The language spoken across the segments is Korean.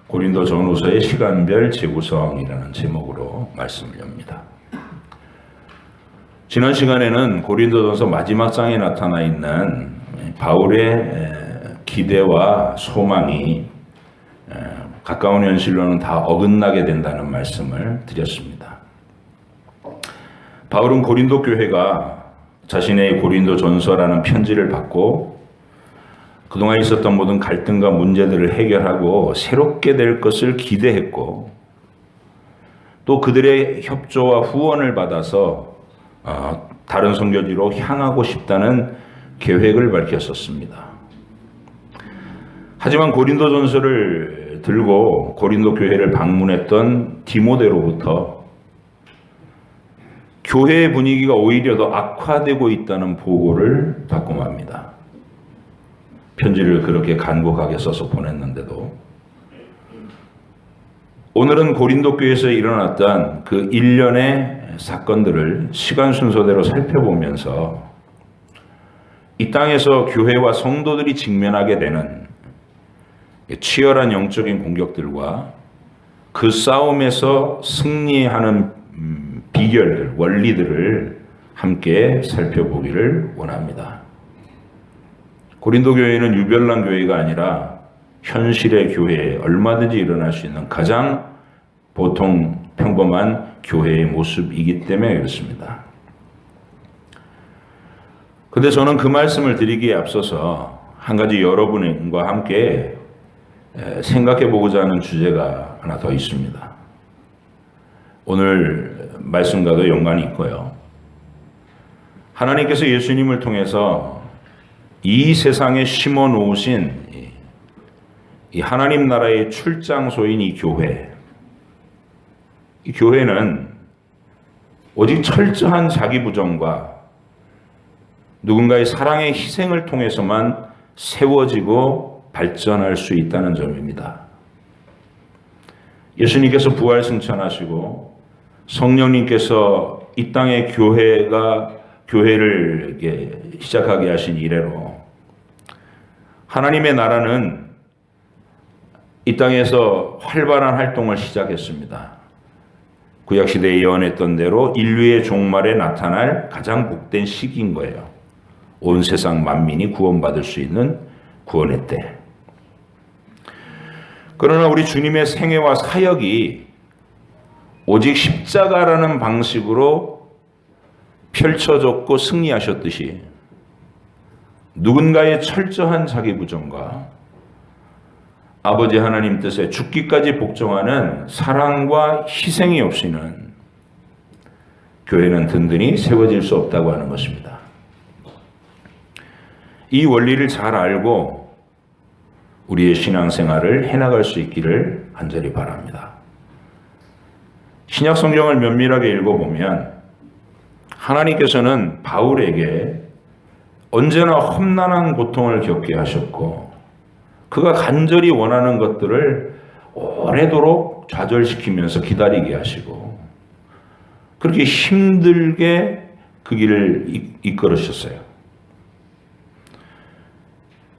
고린도전후서의 시간별 재구성이라는 제목으로 말씀을 엽니다. 지난 시간에는 고린도전서 마지막 장에 나타나 있는 바울의 기대와 소망이 가까운 현실로는 다 어긋나게 된다는 말씀을 드렸습니다. 바울은 고린도 교회가 자신의 고린도전서라는 편지를 받고 그동안 있었던 모든 갈등과 문제들을 해결하고 새롭게 될 것을 기대했고, 또 그들의 협조와 후원을 받아서 다른 선교지로 향하고 싶다는 계획을 밝혔었습니다. 하지만 고린도전서를 들고 고린도 교회를 방문했던 디모데로부터 교회의 분위기가 오히려 더 악화되고 있다는 보고를 받고 맙니다. 편지를 그렇게 간곡하게 써서 보냈는데도 오늘은 고린도 교회에서 일어났던 그 일련의 사건들을 시간 순서대로 살펴보면서 이 땅에서 교회와 성도들이 직면하게 되는 치열한 영적인 공격들과 그 싸움에서 승리하는 비결들, 원리들을 함께 살펴보기를 원합니다. 고린도 교회는 유별난 교회가 아니라 현실의 교회에 얼마든지 일어날 수 있는 가장 보통 평범한 교회의 모습이기 때문에 그렇습니다. 그런데 저는 그 말씀을 드리기에 앞서서 한 가지 여러분과 함께 생각해 보고자 하는 주제가 하나 더 있습니다. 오늘 말씀과도 연관이 있고요. 하나님께서 예수님을 통해서 이 세상에 심어 놓으신 이 하나님 나라의 출장소인 이 교회, 이 교회는 오직 철저한 자기 부정과 누군가의 사랑의 희생을 통해서만 세워지고 발전할 수 있다는 점입니다. 예수님께서 부활 승천하시고 성령님께서 이 땅의 교회를 시작하게 하신 이래로 하나님의 나라는 이 땅에서 활발한 활동을 시작했습니다. 구약시대에 예언했던 대로 인류의 종말에 나타날 가장 복된 시기인 거예요. 온 세상 만민이 구원받을 수 있는 구원의 때. 그러나 우리 주님의 생애와 사역이 오직 십자가라는 방식으로 펼쳐졌고 승리하셨듯이 누군가의 철저한 자기 부정과 아버지 하나님 뜻에 죽기까지 복종하는 사랑과 희생이 없이는 교회는 든든히 세워질 수 없다고 하는 것입니다. 이 원리를 잘 알고 우리의 신앙생활을 해나갈 수 있기를 간절히 바랍니다. 신약 성경을 면밀하게 읽어보면 하나님께서는 바울에게 언제나 험난한 고통을 겪게 하셨고 그가 간절히 원하는 것들을 오래도록 좌절시키면서 기다리게 하시고 그렇게 힘들게 그 길을 이끌으셨어요.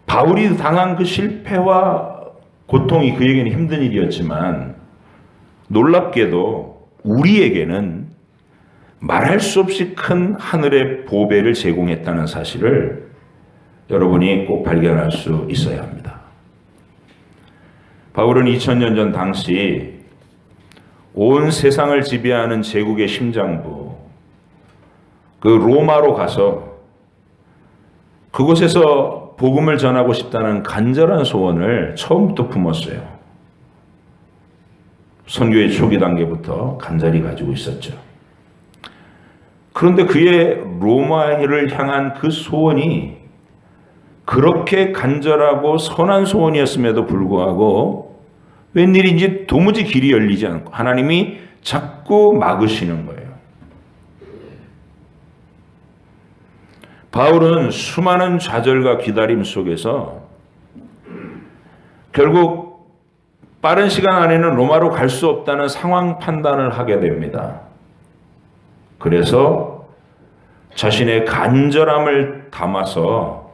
바울이 당한 그 실패와 고통이 그에게는 힘든 일이었지만 놀랍게도 우리에게는 말할 수 없이 큰 하늘의 보배를 제공했다는 사실을 여러분이 꼭 발견할 수 있어야 합니다. 바울은 2000년 전 당시 온 세상을 지배하는 제국의 심장부 그 로마로 가서 그곳에서 복음을 전하고 싶다는 간절한 소원을 처음부터 품었어요. 선교의 초기 단계부터 간절히 가지고 있었죠. 그런데 그의 로마를 향한 그 소원이 그렇게 간절하고 선한 소원이었음에도 불구하고 웬일인지 도무지 길이 열리지 않고 하나님이 자꾸 막으시는 거예요. 바울은 수많은 좌절과 기다림 속에서 결국 빠른 시간 안에는 로마로 갈 수 없다는 상황 판단을 하게 됩니다. 그래서 자신의 간절함을 담아서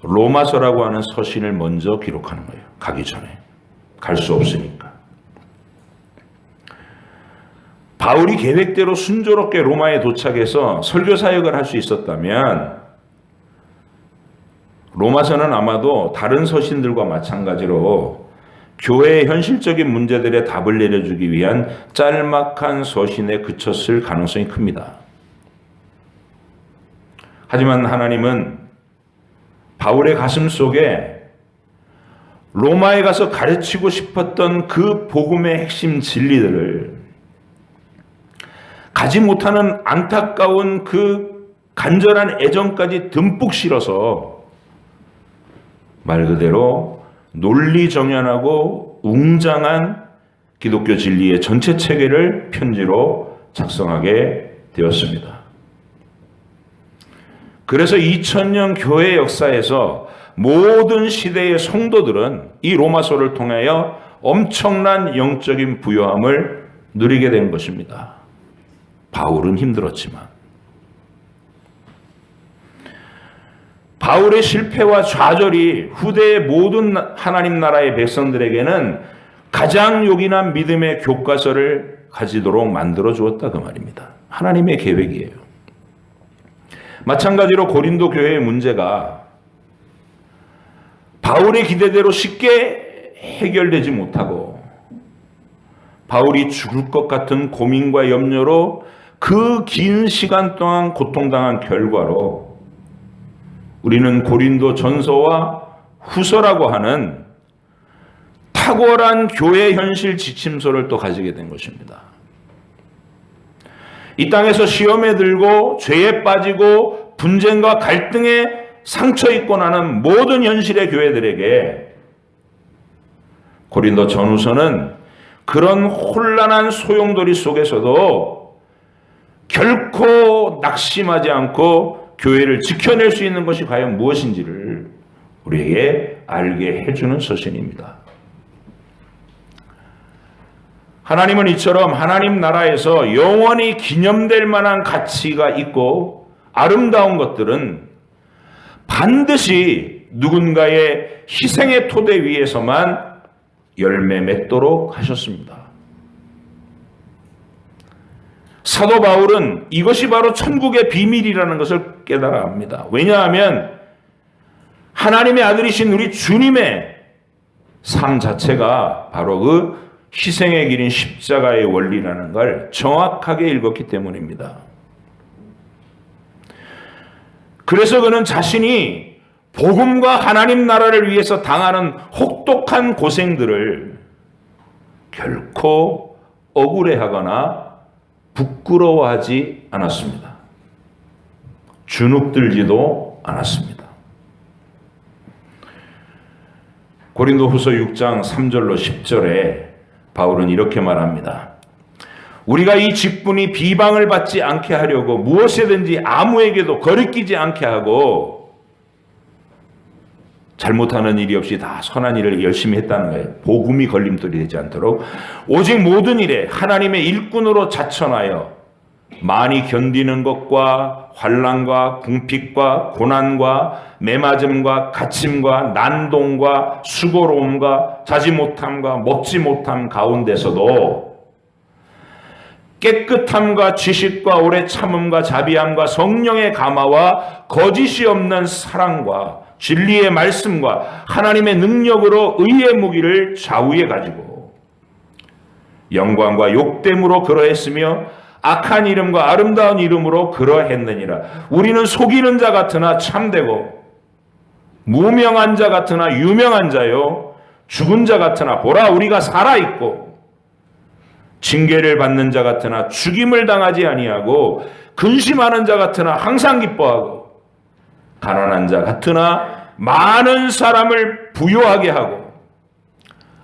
로마서라고 하는 서신을 먼저 기록하는 거예요. 가기 전에. 갈 수 없으니까. 바울이 계획대로 순조롭게 로마에 도착해서 설교 사역을 할 수 있었다면 로마서는 아마도 다른 서신들과 마찬가지로 교회의 현실적인 문제들의 답을 내려주기 위한 짤막한 서신에 그쳤을 가능성이 큽니다. 하지만 하나님은 바울의 가슴 속에 로마에 가서 가르치고 싶었던 그 복음의 핵심 진리들을 가지 못하는 안타까운 그 간절한 애정까지 듬뿍 실어서 말 그대로 논리정연하고 웅장한 기독교 진리의 전체 체계를 편지로 작성하게 되었습니다. 그래서 2000년 교회 역사에서 모든 시대의 성도들은 이 로마서를 통하여 엄청난 영적인 부요함을 누리게 된 것입니다. 바울은 힘들었지만 바울의 실패와 좌절이 후대의 모든 하나님 나라의 백성들에게는 가장 요긴한 믿음의 교과서를 가지도록 만들어 주었다 그 말입니다. 하나님의 계획이에요. 마찬가지로 고린도 교회의 문제가 바울의 기대대로 쉽게 해결되지 못하고 바울이 죽을 것 같은 고민과 염려로 그 긴 시간 동안 고통당한 결과로 우리는 고린도 전서와 후서라고 하는 탁월한 교회 현실 지침서를 또 가지게 된 것입니다. 이 땅에서 시험에 들고 죄에 빠지고 분쟁과 갈등에 상처 입고 나는 모든 현실의 교회들에게 고린도 전후서는 그런 혼란한 소용돌이 속에서도 결코 낙심하지 않고 교회를 지켜낼 수 있는 것이 과연 무엇인지를 우리에게 알게 해주는 서신입니다. 하나님은 이처럼 하나님 나라에서 영원히 기념될 만한 가치가 있고 아름다운 것들은 반드시 누군가의 희생의 토대 위에서만 열매 맺도록 하셨습니다. 사도 바울은 이것이 바로 천국의 비밀이라는 것을 깨달아 합니다. 왜냐하면 하나님의 아들이신 우리 주님의 삶 자체가 바로 그 희생의 길인 십자가의 원리라는 걸 정확하게 읽었기 때문입니다. 그래서 그는 자신이 복음과 하나님 나라를 위해서 당하는 혹독한 고생들을 결코 억울해하거나 부끄러워하지 않았습니다. 주눅들지도 않았습니다. 고린도후서 6장 3절로 10절에 바울은 이렇게 말합니다. 우리가 이 직분이 비방을 받지 않게 하려고 무엇이든지 아무에게도 거리끼지 않게 하고 잘못하는 일이 없이 다 선한 일을 열심히 했다는 거예요. 복음이 걸림돌이 되지 않도록 오직 모든 일에 하나님의 일꾼으로 자천하여 많이 견디는 것과 환난과 궁핍과 고난과 매맞음과 갇힘과 난동과 수고로움과 자지 못함과 먹지 못함 가운데서도 깨끗함과 지식과 오래 참음과 자비함과 성령의 감화와 거짓이 없는 사랑과 진리의 말씀과 하나님의 능력으로 의의 무기를 좌우에 가지고 영광과 욕됨으로 그러했으며 악한 이름과 아름다운 이름으로 그러했느니라. 우리는 속이는 자 같으나 참되고 무명한 자 같으나 유명한 자요 죽은 자 같으나 보라 우리가 살아있고 징계를 받는 자 같으나 죽임을 당하지 아니하고 근심하는 자 같으나 항상 기뻐하고 가난한 자 같으나 많은 사람을 부요하게 하고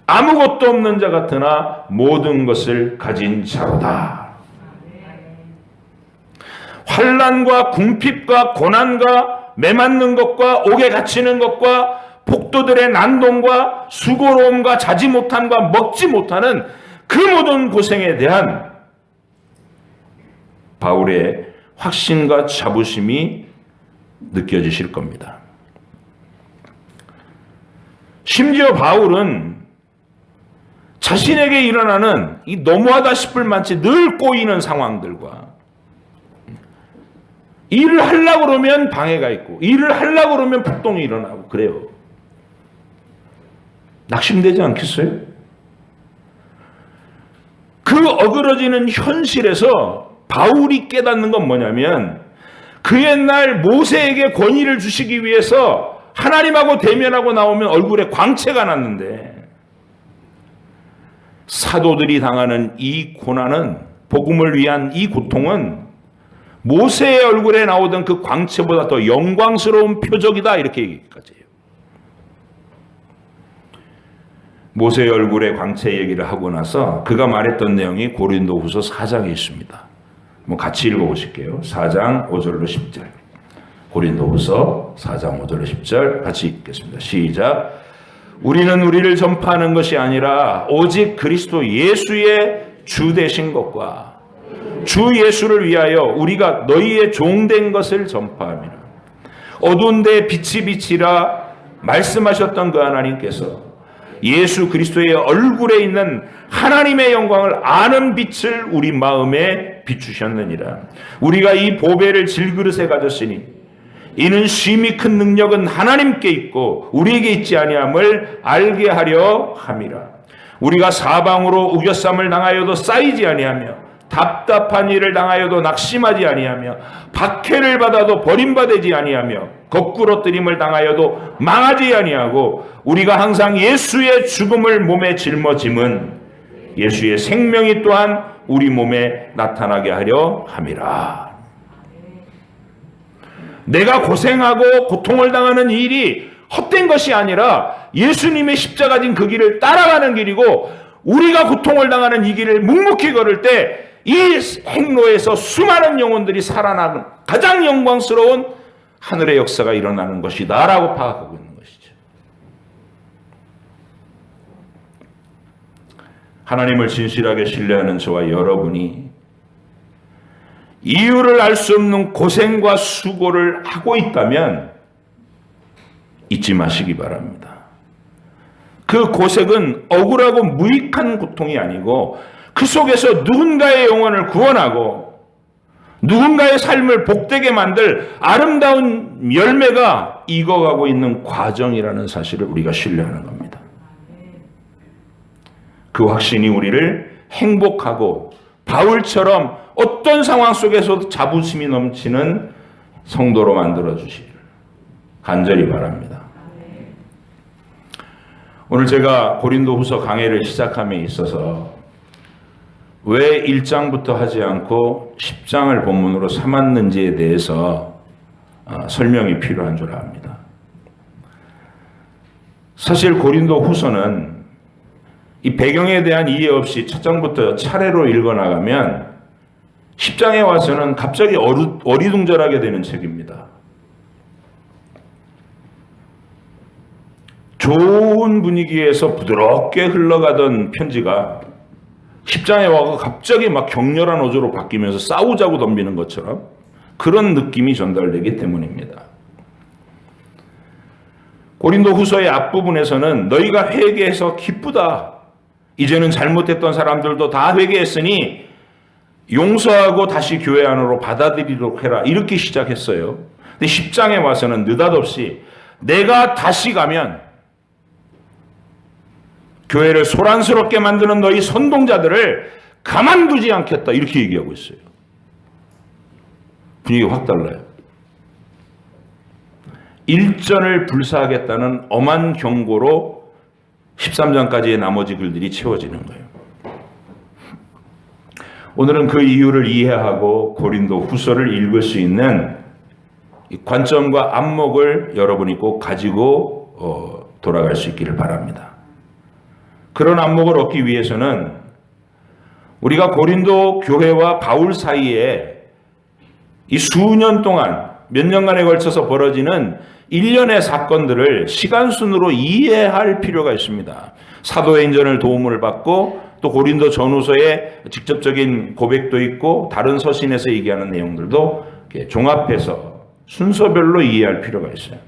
아무것도 없는 자 같으나 모든 것을 가진 자로다. 환난과 궁핍과 고난과 매맞는 것과 옥에 갇히는 것과 복도들의 난동과 수고로움과 자지 못함과 먹지 못하는 그 모든 고생에 대한 바울의 확신과 자부심이 느껴지실 겁니다. 심지어 바울은 자신에게 일어나는 이 너무하다 싶을 만치 늘 꼬이는 상황들과 일을 하려고 그러면 방해가 있고 일을 하려고 그러면 폭동이 일어나고 그래요. 낙심되지 않겠어요? 그 어그러지는 현실에서 바울이 깨닫는 건 뭐냐면 그 옛날 모세에게 권위를 주시기 위해서 하나님하고 대면하고 나오면 얼굴에 광채가 났는데 사도들이 당하는 이 고난은 복음을 위한 이 고통은 모세의 얼굴에 나오던 그 광채보다 더 영광스러운 표적이다 이렇게 얘기까지 해요. 모세의 얼굴에 광채 얘기를 하고 나서 그가 말했던 내용이 고린도후서 4장에 있습니다. 같이 읽어보실게요. 4장 5절로 10절. 고린도후서 4장 5절로 10절 같이 읽겠습니다. 시작. 우리는 우리를 전파하는 것이 아니라 오직 그리스도 예수의 주 되신 것과 주 예수를 위하여 우리가 너희의 종된 것을 전파함이라. 어두운 데 빛이 비치라 말씀하셨던 그 하나님께서 예수 그리스도의 얼굴에 있는 하나님의 영광을 아는 빛을 우리 마음에 비추셨느니라. 우리가 이 보배를 질그릇에 가졌으니 이는 심히 큰 능력은 하나님께 있고 우리에게 있지 아니함을 알게 하려 함이라. 우리가 사방으로 우겨쌈을 당하여도 쌓이지 아니하며 답답한 일을 당하여도 낙심하지 아니하며 박해를 받아도 버림받지 아니하며 거꾸러뜨림을 당하여도 망하지 아니하고 우리가 항상 예수의 죽음을 몸에 짊어짐은 예수의 생명이 또한 우리 몸에 나타나게 하려 함이라. 내가 고생하고 고통을 당하는 일이 헛된 것이 아니라 예수님의 십자가 진 그 길을 따라가는 길이고 우리가 고통을 당하는 이 길을 묵묵히 걸을 때 이 행로에서 수많은 영혼들이 살아나는 가장 영광스러운 하늘의 역사가 일어나는 것이다 라고 파악하고 있는 것이죠. 하나님을 진실하게 신뢰하는 저와 여러분이 이유를 알 수 없는 고생과 수고를 하고 있다면 잊지 마시기 바랍니다. 그 고생은 억울하고 무익한 고통이 아니고 그 속에서 누군가의 영혼을 구원하고 누군가의 삶을 복되게 만들 아름다운 열매가 익어가고 있는 과정이라는 사실을 우리가 신뢰하는 겁니다. 그 확신이 우리를 행복하고 바울처럼 어떤 상황 속에서도 자부심이 넘치는 성도로 만들어주시기를 간절히 바랍니다. 오늘 제가 고린도후서 강해를 시작함에 있어서 왜 1장부터 하지 않고 10장을 본문으로 삼았는지에 대해서 설명이 필요한 줄 압니다. 사실 고린도후서는 이 배경에 대한 이해 없이 첫 장부터 차례로 읽어나가면 10장에 와서는 갑자기 어리둥절하게 되는 책입니다. 좋은 분위기에서 부드럽게 흘러가던 편지가 10장에 와서 갑자기 막 격렬한 어조로 바뀌면서 싸우자고 덤비는 것처럼 그런 느낌이 전달되기 때문입니다. 고린도후서의 앞부분에서는 너희가 회개해서 기쁘다. 이제는 잘못했던 사람들도 다 회개했으니 용서하고 다시 교회 안으로 받아들이도록 해라. 이렇게 시작했어요. 근데 10장에 와서는 느닷없이 내가 다시 가면 교회를 소란스럽게 만드는 너희 선동자들을 가만두지 않겠다. 이렇게 얘기하고 있어요. 분위기가 확 달라요. 일전을 불사하겠다는 엄한 경고로 13장까지의 나머지 글들이 채워지는 거예요. 오늘은 그 이유를 이해하고 고린도 후서를 읽을 수 있는 관점과 안목을 여러분이 꼭 가지고 돌아갈 수 있기를 바랍니다. 그런 안목을 얻기 위해서는 우리가 고린도 교회와 바울 사이에 이 수년 동안 몇 년간에 걸쳐서 벌어지는 일련의 사건들을 시간순으로 이해할 필요가 있습니다. 사도행전을 도움을 받고 또 고린도 전후서의 직접적인 고백도 있고 다른 서신에서 얘기하는 내용들도 이렇게 종합해서 순서별로 이해할 필요가 있어요.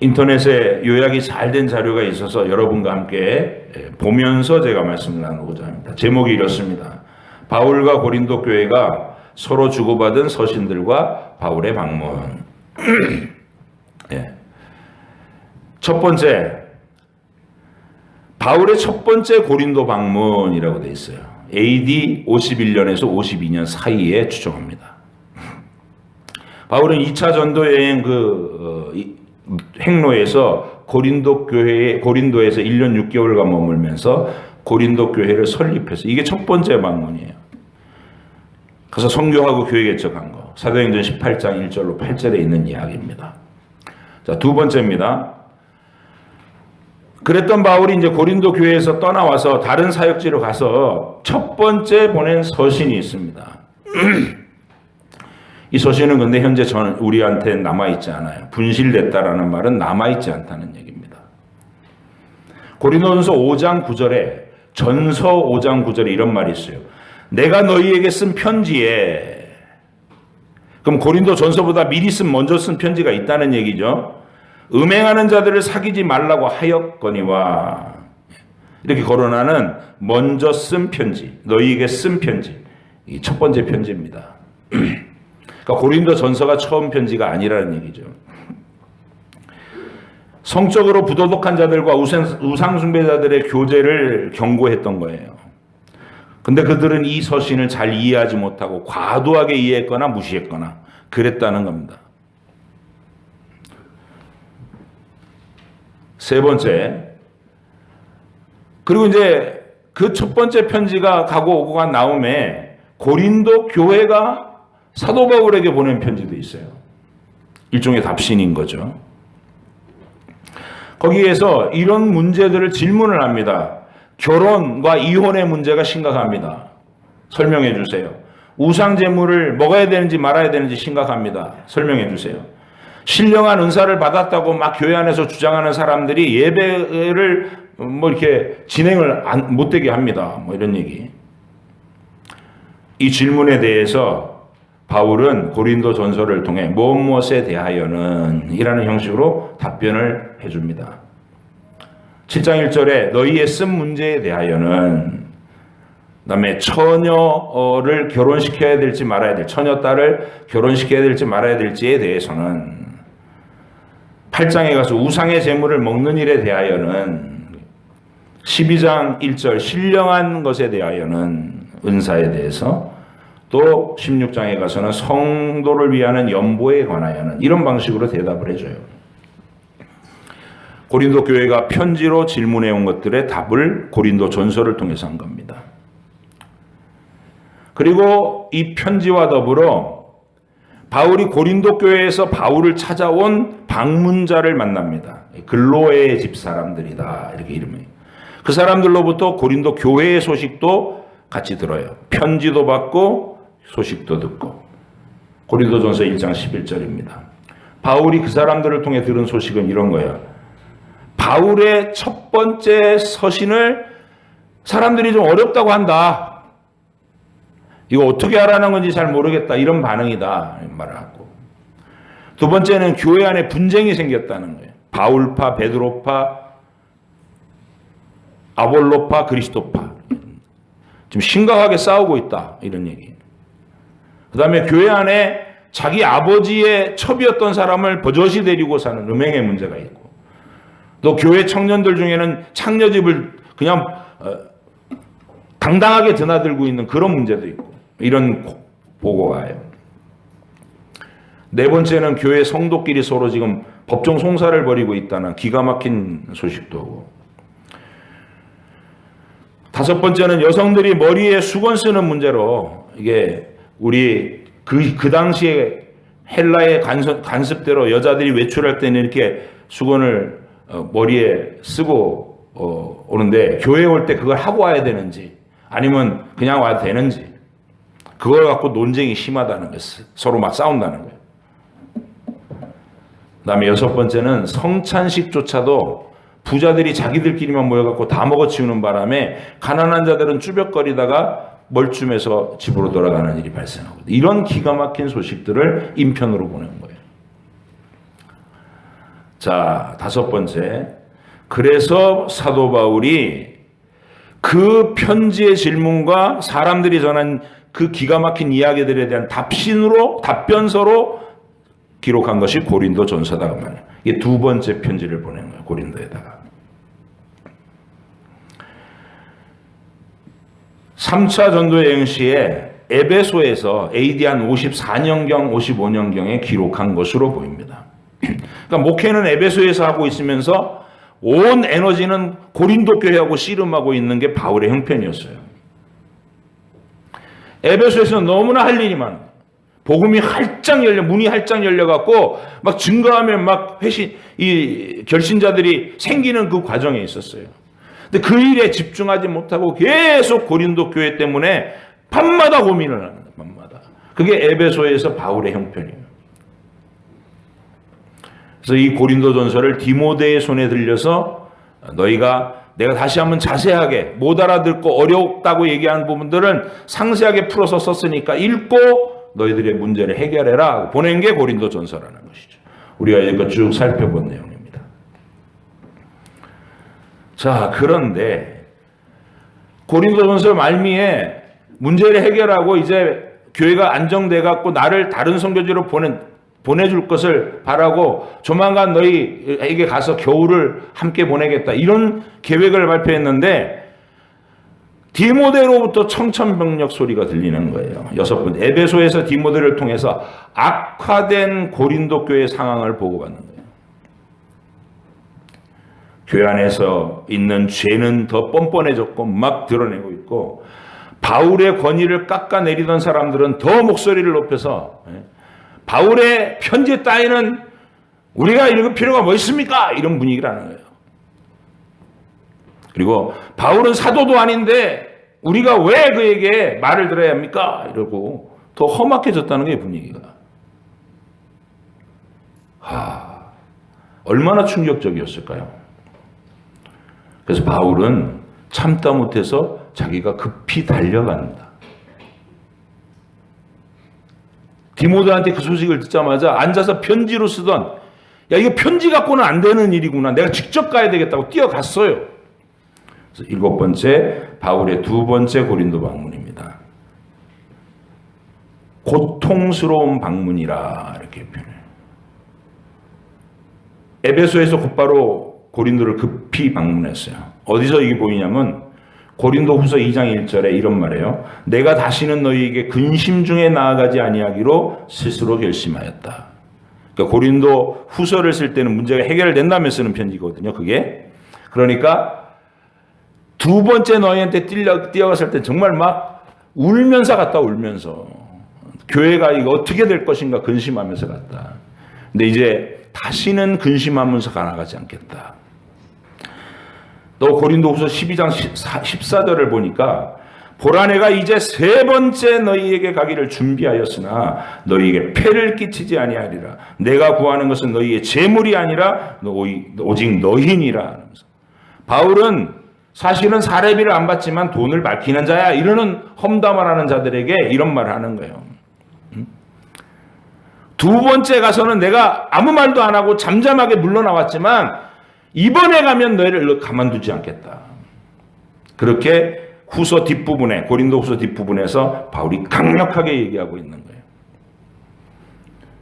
인터넷에 요약이 잘 된 자료가 있어서 여러분과 함께 보면서 제가 말씀을 나누고자 합니다. 제목이 이렇습니다. 바울과 고린도 교회가 서로 주고받은 서신들과 바울의 방문. 예. 첫 번째, 바울의 첫 번째 고린도 방문이라고 되어 있어요. AD 51년에서 52년 사이에 추정합니다. 바울은 2차 전도 여행 행로에서 고린도에서 1년 6개월간 머물면서 고린도 교회를 설립해서 이게 첫 번째 방문이에요. 가서 선교하고 교회 개척한 거. 사도행전 18장 1절로 8절에 있는 이야기입니다. 자, 두 번째입니다. 그랬던 바울이 이제 고린도 교회에서 떠나와서 다른 사역지로 가서 첫 번째 보낸 서신이 있습니다. 이 서신은 근데 현재 우리한테 남아있지 않아요. 분실됐다라는 말은 남아있지 않다는 얘기입니다. 고린도전서 5장 9절에 전서 5장 9절에 이런 말이 있어요. 내가 너희에게 쓴 편지에, 그럼 고린도 전서보다 미리 먼저 쓴 편지가 있다는 얘기죠. 음행하는 자들을 사귀지 말라고 하였거니와, 이렇게 거론하는 먼저 쓴 편지, 너희에게 쓴 편지, 이 첫 번째 편지입니다. 그러니까 고린도 전서가 처음 편지가 아니라는 얘기죠. 성적으로 부도덕한 자들과 우상숭배자들의 교제를 경고했던 거예요. 근데 그들은 이 서신을 잘 이해하지 못하고 과도하게 이해했거나 무시했거나 그랬다는 겁니다. 세 번째, 그리고 이제 그 첫 번째 편지가 가고 오고 간 다음에 고린도 교회가 사도 바울에게 보낸 편지도 있어요. 일종의 답신인 거죠. 거기에서 이런 문제들을 질문을 합니다. 결혼과 이혼의 문제가 심각합니다. 설명해 주세요. 우상 제물을 먹어야 되는지 말아야 되는지 심각합니다. 설명해 주세요. 신령한 은사를 받았다고 막 교회 안에서 주장하는 사람들이 예배를 이렇게 진행을 못되게 합니다. 이런 얘기. 이 질문에 대해서 바울은 고린도 전서를 통해 무엇에 대하여는 이라는 형식으로 답변을 해줍니다. 7장 1절에 너희의 쓴 문제에 대하여는, 그다음에 처녀를 결혼시켜야 될지 말아야 될, 처녀 딸을 결혼시켜야 될지 말아야 될지에 대해서는, 8장에 가서 우상의 제물을 먹는 일에 대하여는, 12장 1절 신령한 것에 대하여는 은사에 대해서, 또 16장에 가서는 성도를 위하는 연보에 관하여는 이런 방식으로 대답을 해줘요. 고린도 교회가 편지로 질문해온 것들의 답을 고린도 전서를 통해서 한 겁니다. 그리고 이 편지와 더불어 바울이 고린도 교회에서 바울을 찾아온 방문자를 만납니다. 글로의 집 사람들이다, 이렇게 이름이. 그 사람들로부터 고린도 교회의 소식도 같이 들어요. 편지도 받고 소식도 듣고. 고린도전서 1장 11절입니다. 바울이 그 사람들을 통해 들은 소식은 이런 거예요. 바울의 첫 번째 서신을 사람들이 좀 어렵다고 한다. 이거 어떻게 하라는 건지 잘 모르겠다. 이런 반응이다. 말을 하고. 두 번째는 교회 안에 분쟁이 생겼다는 거예요. 바울파, 베드로파, 아볼로파, 그리스도파. 지금 심각하게 싸우고 있다. 이런 얘기. 그 다음에 교회 안에 자기 아버지의 첩이었던 사람을 버젓이 데리고 사는 음행의 문제가 있고, 또 교회 청년들 중에는 창녀집을 그냥 당당하게 드나들고 있는 그런 문제도 있고, 이런 보고가 와요. 네 번째는 교회 성도끼리 서로 지금 법정 송사를 벌이고 있다는 기가 막힌 소식도 오고, 다섯 번째는 여성들이 머리에 수건 쓰는 문제로, 이게 우리 그 당시에 헬라의 관습대로 여자들이 외출할 때는 이렇게 수건을 머리에 쓰고 오는데, 교회에 올 때 그걸 하고 와야 되는지 아니면 그냥 와도 되는지, 그걸 갖고 논쟁이 심하다는 거예요. 서로 막 싸운다는 거예요. 그 다음에 여섯 번째는 성찬식조차도 부자들이 자기들끼리만 모여갖고 다 먹어치우는 바람에 가난한 자들은 쭈뼛거리다가 멀춤해서 집으로 돌아가는 일이 발생하거든요. 이런 기가 막힌 소식들을 인편으로 보낸 거예요. 자, 다섯 번째. 그래서 사도 바울이 그 편지의 질문과 사람들이 전한 그 기가 막힌 이야기들에 대한 답변서로 기록한 것이 고린도 전서다 그 말이에요. 이게 두 번째 편지를 보낸 거예요. 고린도에다가. 3차 전도 여행 시에 에베소에서 AD 한 54년경, 55년경에 기록한 것으로 보입니다. 그러니까 목회는 에베소에서 하고 있으면서 온 에너지는 고린도 교회하고 씨름하고 있는 게 바울의 형편이었어요. 에베소에서는 너무나 할 일이 많아요. 복음이 문이 활짝 열려갖고 막 증거하면 막 이 결신자들이 생기는 그 과정에 있었어요. 근데 그 일에 집중하지 못하고 계속 고린도 교회 때문에 밤마다 고민을 하는 거예요. 밤마다. 그게 에베소에서 바울의 형편이에요. 그래서 이 고린도 전서를 디모데의 손에 들려서 내가 다시 한번 자세하게 못 알아듣고 어렵다고 얘기하는 부분들은 상세하게 풀어서 썼으니까 읽고 너희들의 문제를 해결해라 보낸 게 고린도 전서라는 것이죠. 우리가 이거 쭉 살펴본 내용입니다. 자, 그런데 고린도 전서 말미에 문제를 해결하고 이제 교회가 안정돼 갖고 나를 다른 선교지로 보내줄 것을 바라고 조만간 너희에게 가서 겨울을 함께 보내겠다. 이런 계획을 발표했는데 디모데로부터 청천벽력 소리가 들리는 거예요. 여섯 번째, 에베소에서 디모데를 통해서 악화된 고린도 교회 상황을 보고받는 거예요. 교회 안에서 있는 죄는 더 뻔뻔해졌고 막 드러내고 있고 바울의 권위를 깎아내리던 사람들은 더 목소리를 높여서 바울의 편지 따위는 우리가 읽을 필요가 뭐 있습니까? 이런 분위기라는 거예요. 그리고 바울은 사도도 아닌데 우리가 왜 그에게 말을 들어야 합니까? 이러고 더 험악해졌다는 게 분위기가. 얼마나 충격적이었을까요? 그래서 바울은 참다 못해서 자기가 급히 달려갑니다. 디모데한테 그 소식을 듣자마자 앉아서 편지로 쓰던 이거 편지 갖고는 안 되는 일이구나. 내가 직접 가야 되겠다고 뛰어갔어요. 그래서 일곱 번째, 바울의 두 번째 고린도 방문입니다. 고통스러운 방문이라 이렇게 표현해요. 에베소에서 곧바로 고린도를 급히 방문했어요. 어디서 이게 보이냐면 고린도 후서 2장 1절에 이런 말이에요. 내가 다시는 너희에게 근심 중에 나아가지 아니하기로 스스로 결심하였다. 그러니까 고린도 후서를 쓸 때는 문제가 해결된다면 쓰는 편지거든요. 그게. 그러니까 두 번째 너희한테 뛰어갔을 때 정말 막 울면서 갔다. 울면서. 교회가 이거 어떻게 될 것인가 근심하면서 갔다. 근데 이제 다시는 근심하면서 나가지 않겠다. 또 고린도후서 12장 14절을 보니까 보라 내가 이제 세 번째 너희에게 가기를 준비하였으나 너희에게 폐를 끼치지 아니하리라. 내가 구하는 것은 너희의 재물이 아니라 오직 너희니라. 바울은 사실은 사례비를 안 받지만 돈을 밝히는 자야 이러는 험담을 하는 자들에게 이런 말을 하는 거예요. 두 번째 가서는 내가 아무 말도 안 하고 잠잠하게 물러나왔지만 이번에 가면 너희를 가만두지 않겠다. 그렇게 후서 뒷부분에 고린도 후서 뒷부분에서 바울이 강력하게 얘기하고 있는 거예요.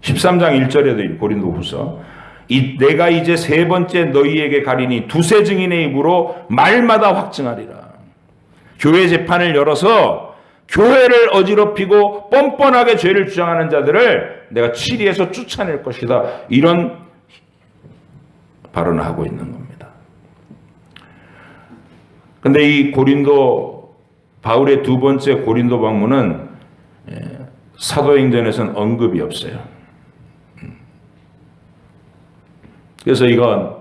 13장 1절에도 고린도 후서 내가 이제 세 번째 너희에게 가리니 두세 증인의 입으로 말마다 확증하리라. 교회 재판을 열어서 교회를 어지럽히고 뻔뻔하게 죄를 주장하는 자들을 내가 치리에서 쫓아낼 것이다. 이런 발언을 하고 있는 겁니다. 근데 이 바울의 두 번째 고린도 방문은 사도행전에서는 언급이 없어요. 그래서 이건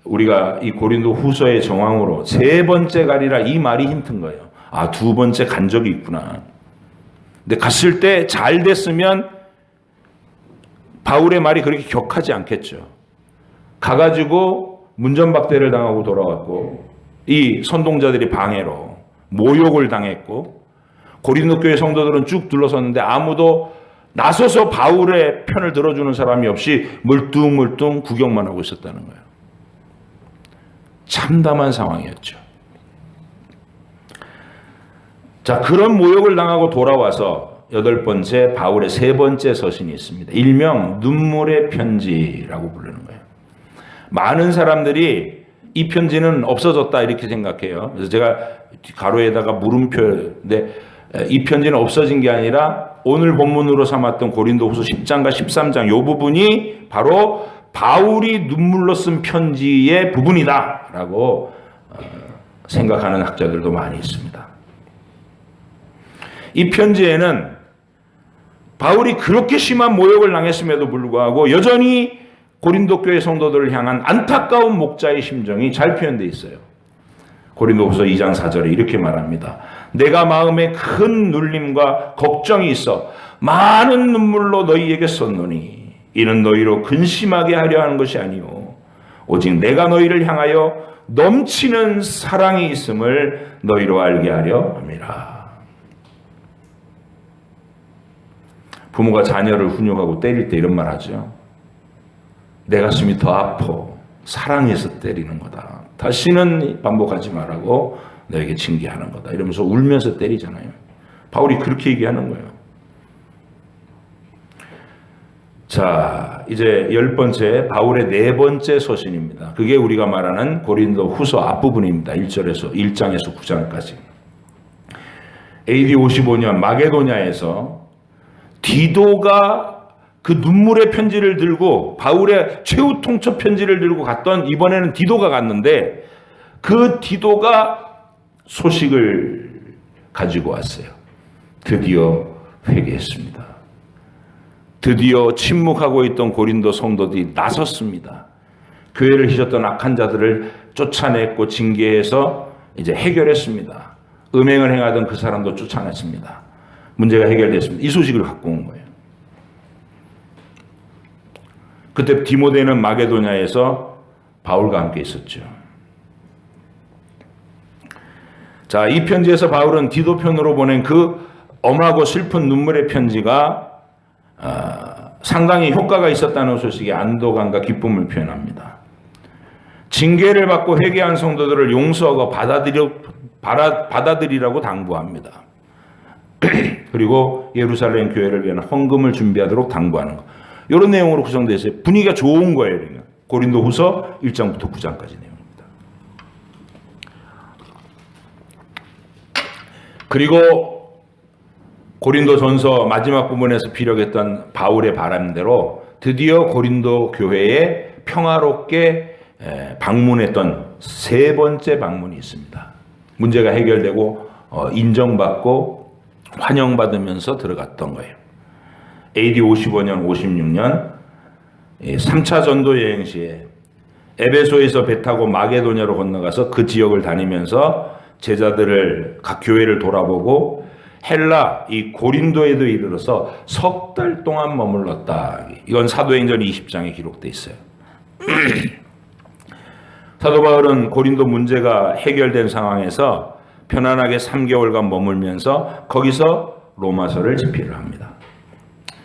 우리가 이 고린도 후서의 정황으로 세 번째 가리라 이 말이 힌트인 거예요. 두 번째 간 적이 있구나. 근데 갔을 때 잘 됐으면 바울의 말이 그렇게 격하지 않겠죠. 가가지고 문전박대를 당하고 돌아왔고 이 선동자들이 방해로 모욕을 당했고 고린도 교회 성도들은 쭉 둘러섰는데 아무도 나서서 바울의 편을 들어주는 사람이 없이 물뚱물뚱 구경만 하고 있었다는 거예요. 참담한 상황이었죠. 자, 그런 모욕을 당하고 돌아와서 8번째 바울의 3번째 서신이 있습니다. 일명 눈물의 편지라고 부르는 거예요. 많은 사람들이 이 편지는 없어졌다 이렇게 생각해요. 그래서 제가 가로에다가 물음표인데 이 편지는 없어진 게 아니라 오늘 본문으로 삼았던 고린도후서 10장과 13장 이 부분이 바로 바울이 눈물로 쓴 편지의 부분이다라고 생각하는 학자들도 많이 있습니다. 이 편지에는 바울이 그렇게 심한 모욕을 당했음에도 불구하고 여전히 고린도 교회 성도들을 향한 안타까운 목자의 심정이 잘 표현되어 있어요. 고린도후서 2장 4절에 이렇게 말합니다. 내가 마음에 큰 눌림과 걱정이 있어 많은 눈물로 너희에게 썼노니 이는 너희로 근심하게 하려 하는 것이 아니요 오직 내가 너희를 향하여 넘치는 사랑이 있음을 너희로 알게 하려 함이라. 부모가 자녀를 훈육하고 때릴 때 이런 말 하죠. 내 가슴이 더 아파. 사랑해서 때리는 거다. 다시는 반복하지 말라고 너에게 징계하는 거다. 이러면서 울면서 때리잖아요. 바울이 그렇게 얘기하는 거예요. 자, 이제 10번째 바울의 4번째 서신입니다. 그게 우리가 말하는 고린도 후서 앞부분입니다. 1장에서 9장까지. AD 55년 마게도냐에서 디도가 그 눈물의 편지를 들고 바울의 최후 통첩 편지를 들고 갔던 이번에는 디도가 갔는데 그 디도가 소식을 가지고 왔어요. 드디어 회개했습니다. 드디어 침묵하고 있던 고린도 성도들이 나섰습니다. 교회를 휘젓던 악한 자들을 쫓아냈고 징계해서 이제 해결했습니다. 음행을 행하던 그 사람도 쫓아냈습니다. 문제가 해결됐습니다. 이 소식을 갖고 온 거예요. 그때 디모데는 마게도냐에서 바울과 함께 있었죠. 자, 이 편지에서 바울은 디도 편으로 보낸 그 엄하고 슬픈 눈물의 편지가 상당히 효과가 있었다는 소식에 안도감과 기쁨을 표현합니다. 징계를 받고 회개한 성도들을 용서하고 받아들이라고 당부합니다. 그리고 예루살렘 교회를 위한 헌금을 준비하도록 당부하는 것. 이런 내용으로 구성되어 있어요. 분위기가 좋은 거예요. 고린도후서 1장부터 9장까지 내용입니다. 그리고 고린도전서 마지막 부분에서 피력했던 바울의 바람대로 드디어 고린도 교회에 평화롭게 방문했던 3번째 방문이 있습니다. 문제가 해결되고 인정받고 환영받으면서 들어갔던 거예요. AD 55년, 56년 3차 전도 여행 시에 에베소에서 배 타고 마게도냐로 건너가서 그 지역을 다니면서 제자들을 각 교회를 돌아보고 헬라 이 고린도에도 이르러서 3달 동안 머물렀다. 이건 사도행전 20장에 기록되어 있어요. 사도 바울은 고린도 문제가 해결된 상황에서 편안하게 3개월간 머물면서 거기서 로마서를 집필을 합니다.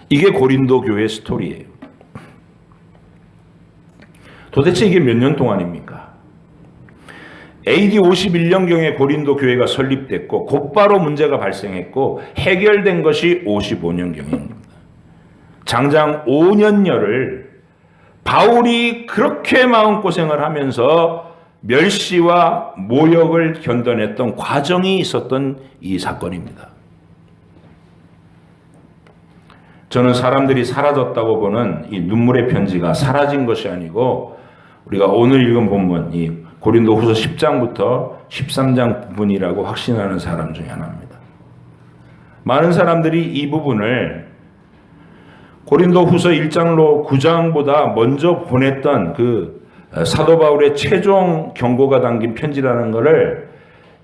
이게 고린도 교회 스토리예요. 도대체 이게 몇 년 동안입니까? AD 51년경에 고린도 교회가 설립됐고 곧바로 문제가 발생했고 해결된 것이 55년경입니다. 장장 5년여를 바울이 그렇게 마음고생을 하면서 멸시와 모욕을 견뎌냈던 과정이 있었던 이 사건입니다. 저는 사람들이 사라졌다고 보는 이 눈물의 편지가 사라진 것이 아니고 우리가 오늘 읽은 본문 이 고린도후서 10장부터 13장 부분이라고 확신하는 사람 중에 하나입니다. 많은 사람들이 이 부분을 고린도후서 1장로 9장보다 먼저 보냈던 그 사도 바울의 최종 경고가 담긴 편지라는 것을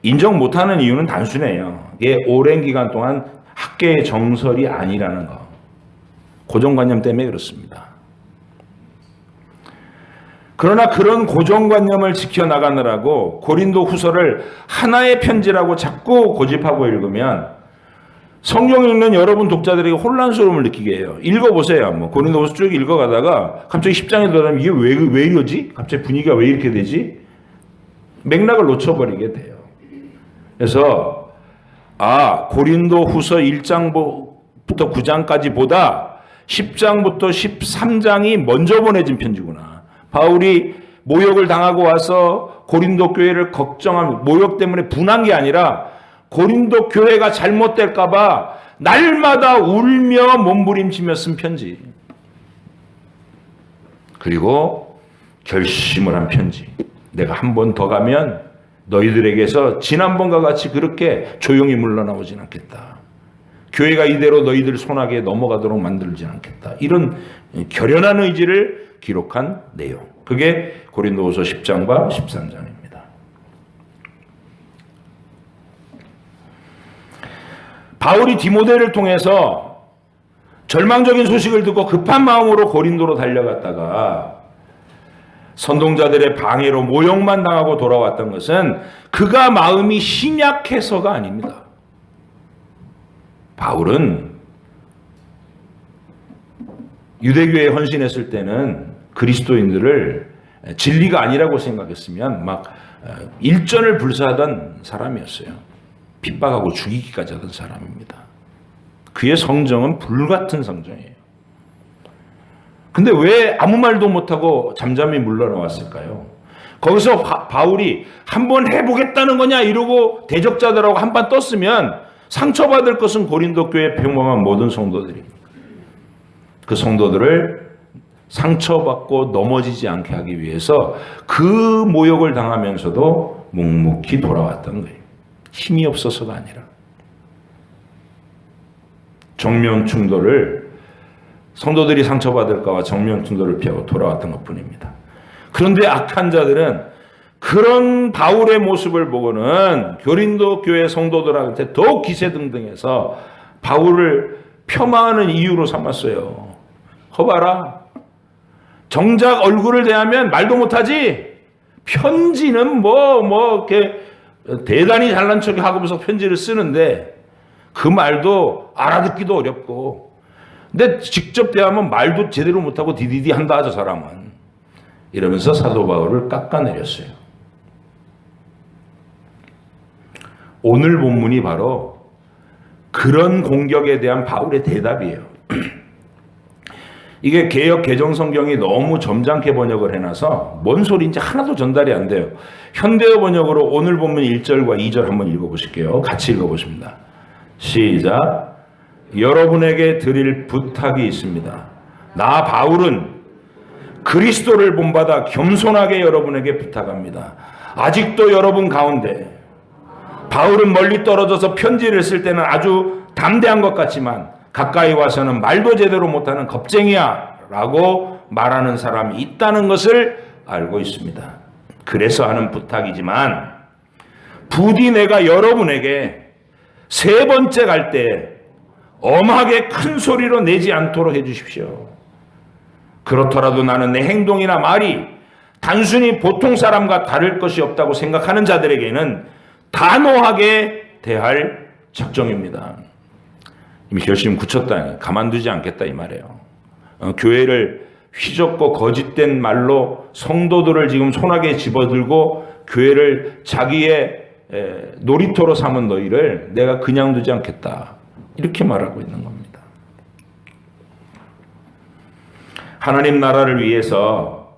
인정 못하는 이유는 단순해요. 이게 오랜 기간 동안 학계의 정설이 아니라는 거. 고정관념 때문에 그렇습니다. 그러나 그런 고정관념을 지켜나가느라고 고린도 후서를 하나의 편지라고 자꾸 고집하고 읽으면 성경 읽는 여러분 독자들에게 혼란스러움을 느끼게 해요. 읽어보세요. 한번 고린도후서 쭉 읽어가다가 갑자기 10장에 들어가면 이게 왜 이러지? 갑자기 분위기가 왜 이렇게 되지? 맥락을 놓쳐버리게 돼요. 그래서 고린도후서 1장부터 9장까지 보다 10장부터 13장이 먼저 보내진 편지구나. 바울이 모욕을 당하고 와서 고린도 교회를 걱정하며 모욕 때문에 분한 게 아니라 고린도 교회가 잘못될까 봐 날마다 울며 몸부림치며 쓴 편지. 그리고 결심을 한 편지. 내가 한 번 더 가면 너희들에게서 지난번과 같이 그렇게 조용히 물러나오진 않겠다. 교회가 이대로 너희들 손아귀에 넘어가도록 만들진 않겠다. 이런 결연한 의지를 기록한 내용. 그게 고린도후서 10장과 13장입니다. 바울이 디모데를 통해서 절망적인 소식을 듣고 급한 마음으로 고린도로 달려갔다가 선동자들의 방해로 모욕만 당하고 돌아왔던 것은 그가 마음이 신약해서가 아닙니다. 바울은 유대교회에 헌신했을 때는 그리스도인들을 진리가 아니라고 생각했으면 막 일전을 불사하던 사람이었어요. 핍박하고 죽이기까지 하던 사람입니다. 그의 성정은 불같은 성정이에요. 근데 왜 아무 말도 못하고 잠잠히 물러나왔을까요? 거기서 바울이 한번 해보겠다는 거냐 이러고 대적자들하고 한판 떴으면 상처받을 것은 고린도 교회 평범한 모든 성도들입니다. 그 성도들을 상처받고 넘어지지 않게 하기 위해서 그 모욕을 당하면서도 묵묵히 돌아왔던 거예요. 힘이 없어서가 아니라. 정면 충돌을 성도들이 상처받을까 봐 정면 충돌을 피하고 돌아왔던 것뿐입니다. 그런데 악한 자들은 그런 바울의 모습을 보고는 고린도 교회 성도들한테 더욱 기세등등해서 바울을 폄하하는 이유로 삼았어요. 허봐라. 정작 얼굴을 대하면 말도 못하지. 편지는 이렇게 대단히 잘난 척 하고서 편지를 쓰는데 그 말도 알아듣기도 어렵고. 근데 직접 대하면 말도 제대로 못하고 디디디 한다 저 사람은. 이러면서 사도 바울을 깎아내렸어요. 오늘 본문이 바로 그런 공격에 대한 바울의 대답이에요. 이게 개역 개정 성경이 너무 점잖게 번역을 해놔서 뭔 소리인지 하나도 전달이 안 돼요. 현대어 번역으로 오늘 본문 1절과 2절 한번 읽어보실게요. 같이 읽어보십니다. 시작. 여러분에게 드릴 부탁이 있습니다. 나 바울은 그리스도를 본받아 겸손하게 여러분에게 부탁합니다. 아직도 여러분 가운데 바울은 멀리 떨어져서 편지를 쓸 때는 아주 담대한 것 같지만 가까이 와서는 말도 제대로 못하는 겁쟁이야 라고 말하는 사람이 있다는 것을 알고 있습니다. 그래서 하는 부탁이지만 부디 내가 여러분에게 세 번째 갈 때 엄하게 큰 소리로 내지 않도록 해주십시오. 그렇더라도 나는 내 행동이나 말이 단순히 보통 사람과 다를 것이 없다고 생각하는 자들에게는 단호하게 대할 작정입니다. 이미 결심 굳혔다. 가만두지 않겠다 이 말이에요. 교회를 휘젓고 거짓된 말로 성도들을 지금 손아귀에 집어들고 교회를 자기의 놀이터로 삼은 너희를 내가 그냥 두지 않겠다. 이렇게 말하고 있는 겁니다. 하나님 나라를 위해서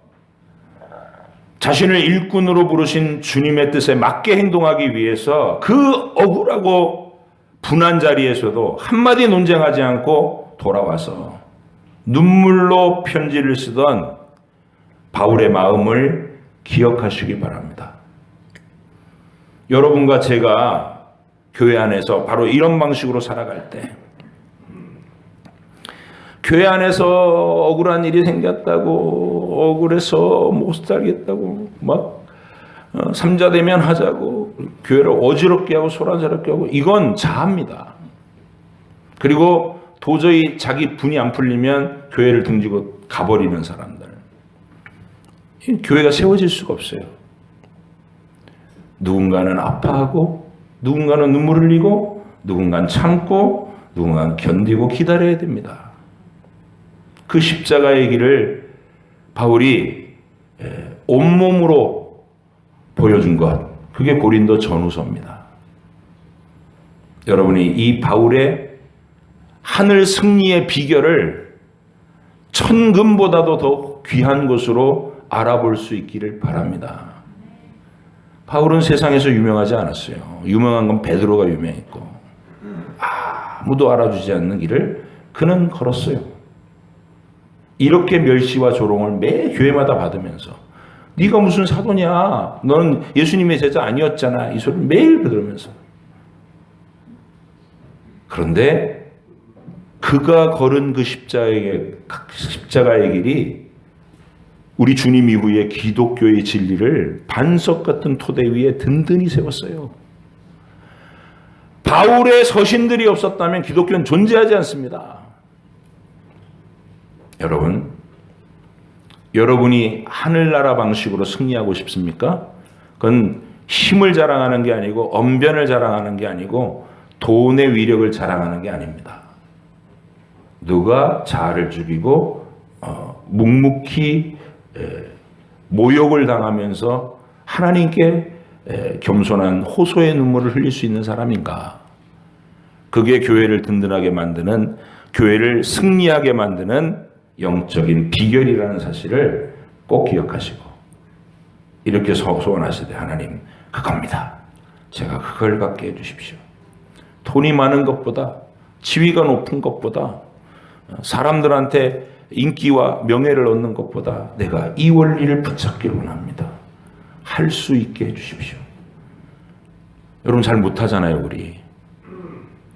자신을 일꾼으로 부르신 주님의 뜻에 맞게 행동하기 위해서 그 억울하고 분한 자리에서도 한마디 논쟁하지 않고 돌아와서 눈물로 편지를 쓰던 바울의 마음을 기억하시기 바랍니다. 여러분과 제가 교회 안에서 바로 이런 방식으로 살아갈 때 교회 안에서 억울한 일이 생겼다고 억울해서 못 살겠다고 막 삼자대면 하자고 교회를 어지럽게 하고 소란스럽게 하고 이건 자아입니다. 그리고 도저히 자기 분이 안 풀리면 교회를 등지고 가버리는 사람들. 교회가 세워질 수가 없어요. 누군가는 아파하고 누군가는 눈물을 흘리고 누군가는 참고 누군가 견디고 기다려야 됩니다. 그 십자가의 길을 바울이 온몸으로 보여준 것, 그게 고린도 전후서입니다. 여러분이 이 바울의 하늘 승리의 비결을 천금보다도 더 귀한 것으로 알아볼 수 있기를 바랍니다. 바울은 세상에서 유명하지 않았어요. 유명한 건 베드로가 유명했고 아무도 알아주지 않는 길을 그는 걸었어요. 이렇게 멸시와 조롱을 매 교회마다 받으면서 네가 무슨 사도냐, 너는 예수님의 제자 아니었잖아, 이 소리를 매일 들으면서. 그런데 그가 걸은 그 십자가의 길이 우리 주님 이후에 기독교의 진리를 반석 같은 토대 위에 든든히 세웠어요. 바울의 서신들이 없었다면 기독교는 존재하지 않습니다. 여러분이 하늘나라 방식으로 승리하고 싶습니까? 그건 힘을 자랑하는 게 아니고 언변을 자랑하는 게 아니고 돈의 위력을 자랑하는 게 아닙니다. 누가 자아를 죽이고 묵묵히 모욕을 당하면서 하나님께 겸손한 호소의 눈물을 흘릴 수 있는 사람인가? 그게 교회를 든든하게 만드는, 교회를 승리하게 만드는 영적인 비결이라는 사실을 꼭 기억하시고 이렇게 소원하시되, 하나님 그겁니다. 제가 그걸 갖게 해주십시오. 돈이 많은 것보다, 지위가 높은 것보다, 사람들한테 인기와 명예를 얻는 것보다 내가 이 원리를 붙잡기를 원합니다. 할 수 있게 해주십시오. 여러분 잘 못하잖아요. 우리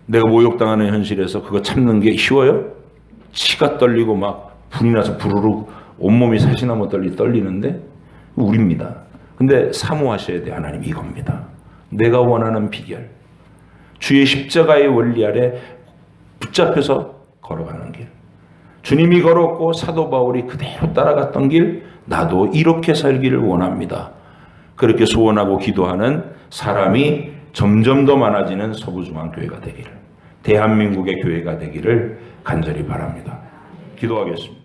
내가 모욕당하는 현실에서 그거 참는 게 쉬워요? 치가 떨리고 막 불이 나서 부르르 온몸이 사시나무 떨리는데 우리입니다. 근데 사모하셔야 돼. 하나님 이겁니다. 내가 원하는 비결, 주의 십자가의 원리 아래 붙잡혀서 걸어가는 길, 주님이 걸었고 사도 바울이 그대로 따라갔던 길, 나도 이렇게 살기를 원합니다. 그렇게 소원하고 기도하는 사람이 점점 더 많아지는 서부중앙교회가 되기를, 대한민국의 교회가 되기를 간절히 바랍니다. 기도하겠습니다.